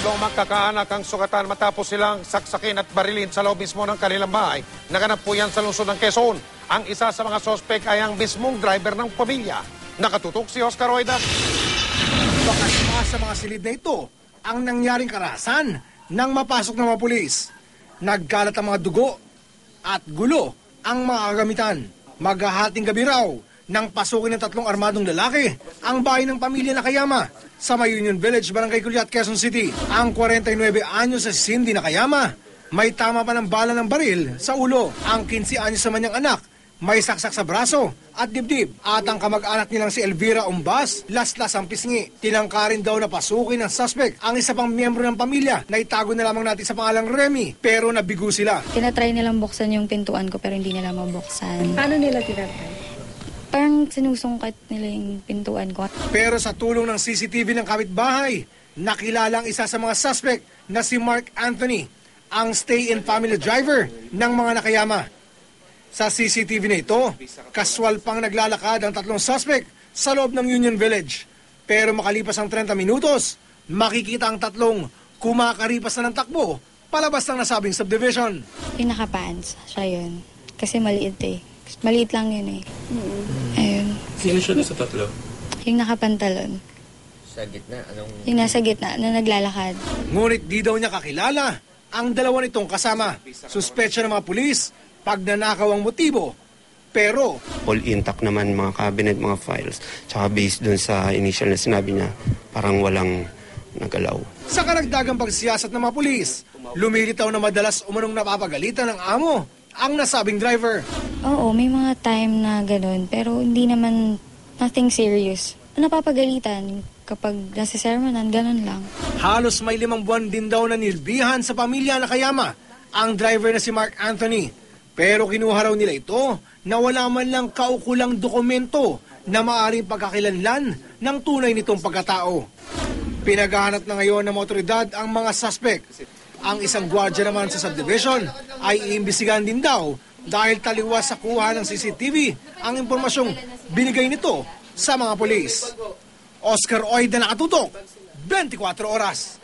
Tatlong magkakaanak ang sugatan matapos silang saksakin at barilin sa loob mismo ng kanilang bahay. Naganap po yan sa lungsod ng Quezon. Ang isa sa mga sospek ay ang mismong driver ng pamilya. Nakatutok si Oscar Oida. Baka sa mga silid na ito ang nangyaring karahasan nang mapasok ng mga pulis. Nagkalat ang mga dugo at gulo ang mga kagamitan. Maghahating gabi raw nang pasukin ng tatlong armadong lalaki ang bahay ng pamilya Nakayama sa May Union Village, Barangay Culiat, Quezon City. Ang 49 anyos sa Cindy Nakayama may tama pa ng bala ng baril sa ulo. Ang 15 anyos sa manyang anak may saksak sa braso at dibdib. At ang kamag-anak nilang si Elvira Umbas, laslas ang pisngi. Tinangkarin daw na pasukin ng suspect ang isa pang miyembro ng pamilya na itago na lamang natin sa pangalang Remy, pero nabigo sila. Tinatry nilang buksan yung pintuan ko pero hindi nila mabuksan. Paano nila tinatry? Parang sinusungkat nila yung pintuan ko. Pero sa tulong ng CCTV ng kapitbahay, nakilala ang isa sa mga suspect na si Mark Anthony, ang stay-in family driver ng mga Nakayama. Sa CCTV na ito, kaswal pang naglalakad ang tatlong suspect sa loob ng Union Village. Pero makalipas ang 30 minutos, makikita ang tatlong kumakaripas na ng takbo palabas ng nasabing subdivision. Yung nakapants, siya yun. Kasi maliit eh. Maliit lang yun eh. Ayun. Sino siya doon sa tatlo? Yung nakapantalon. Sa gitna? Yung nasa gitna na naglalakad. Ngunit di daw niya kakilala ang dalawa nitong kasama. Suspetsya ng mga pulis, pagnanakaw ang motibo. Pero all intact naman mga cabinet, mga files. Tsaka based dun sa initial na sinabi niya, parang walang nagalaw. Sa karagdagang pagsiyasat ng mga pulis, lumilitaw na madalas umanong napapagalitan ng amo ang nasabing driver. Oo, may mga time na ganun. Pero hindi naman nothing serious. Napapagalitan kapag nasa sermonan, ganun lang. Halos may 5 buwan din daw na nilbihan sa pamilya Nakayama ang driver na si Mark Anthony. Pero kinuha raw nila ito na wala man lang kaukulang dokumento na maaaring pagkakilanlan ng tunay nitong pagkatao. Pinaghahanap na ngayon ng otoridad ang mga suspect. Ang isang gwardiya naman sa subdivision ay iimbestigahan din daw dahil taliwas sa kuha ng CCTV ang impormasyong binigay nito sa mga pulis. Oscar Oida, nakatutok, 24 oras.